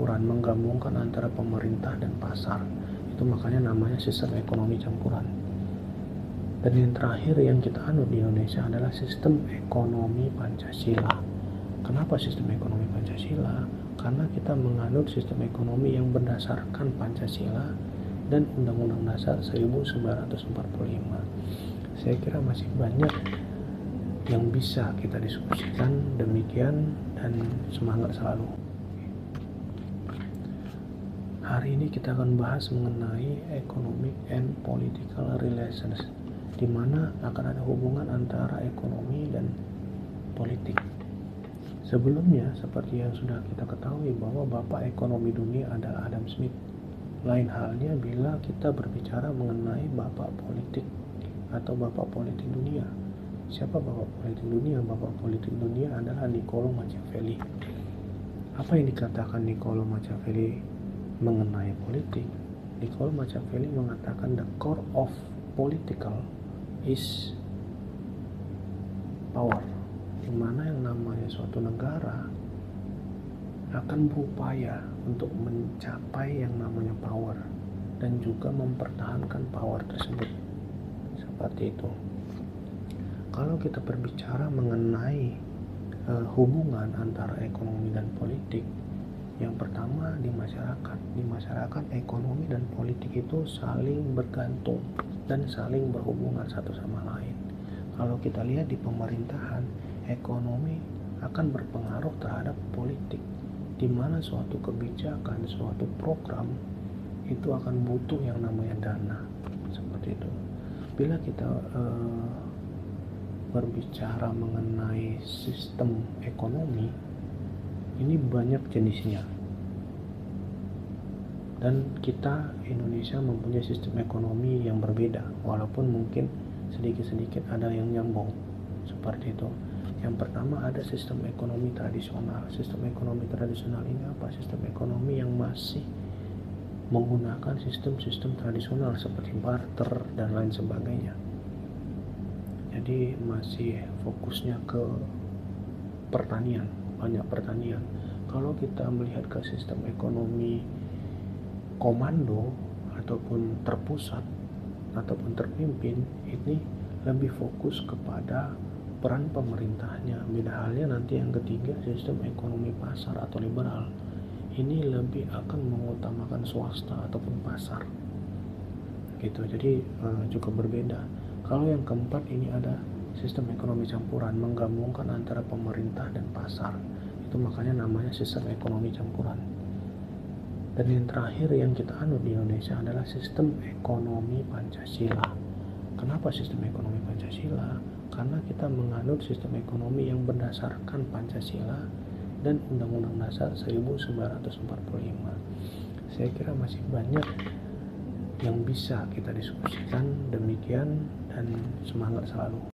campuran, menggabungkan antara pemerintah dan pasar. Itu makanya namanya sistem ekonomi campuran. Dan yang terakhir yang kita anut di Indonesia adalah sistem ekonomi Pancasila. Kenapa sistem ekonomi Pancasila? Karena kita menganut sistem ekonomi yang berdasarkan Pancasila dan Undang-Undang Dasar 1945. Saya kira masih banyak yang bisa kita diskusikan. Demikian dan semangat selalu. Hari ini kita akan bahas mengenai economic and political relations, di mana akan ada hubungan antara ekonomi dan politik. Sebelumnya, seperti yang sudah kita ketahui bahwa Bapak Ekonomi Dunia adalah Adam Smith. Lain halnya bila kita berbicara mengenai Bapak Politik atau Bapak Politik Dunia. Siapa Bapak Politik Dunia? Bapak Politik Dunia adalah Niccolo Machiavelli. Apa yang dikatakan Niccolo Machiavelli mengenai politik? Niccolo Machiavelli mengatakan the core of political is power, di mana yang namanya suatu negara akan berupaya untuk mencapai yang namanya power dan juga mempertahankan power tersebut. Seperti itu. Kalau kita berbicara mengenai hubungan antara ekonomi dan politik, yang pertama di masyarakat ekonomi dan politik itu saling bergantung dan saling berhubungan satu sama lain. Kalau kita lihat di pemerintahan, ekonomi akan berpengaruh terhadap politik, di mana suatu kebijakan, suatu program itu akan butuh yang namanya dana, seperti itu. Bila kita berbicara mengenai sistem ekonomi, ini banyak jenisnya, dan kita Indonesia mempunyai sistem ekonomi yang berbeda, walaupun mungkin sedikit-sedikit ada yang nyambung, seperti itu. Yang pertama ada sistem ekonomi tradisional. Sistem ekonomi tradisional ini apa? Sistem ekonomi yang masih menggunakan sistem-sistem tradisional seperti barter dan lain sebagainya. Jadi masih fokusnya ke pertanian, banyak pertanian. Kalau kita melihat ke sistem ekonomi komando ataupun terpusat ataupun terpimpin, ini lebih fokus kepada peran pemerintahnya. Beda halnya nanti yang ketiga, sistem ekonomi pasar atau liberal. Ini lebih akan mengutamakan swasta ataupun pasar. Gitu. Jadi cukup berbeda. Kalau yang keempat ini ada sistem ekonomi campuran, menggabungkan antara pemerintah dan pasar. Itu makanya namanya sistem ekonomi campuran. Dan yang terakhir yang kita anut di Indonesia adalah sistem ekonomi Pancasila. Kenapa sistem ekonomi Pancasila? Karena kita menganut sistem ekonomi yang berdasarkan Pancasila dan Undang-Undang Dasar 1945. Saya kira masih banyak yang bisa kita diskusikan. Demikian dan semangat selalu.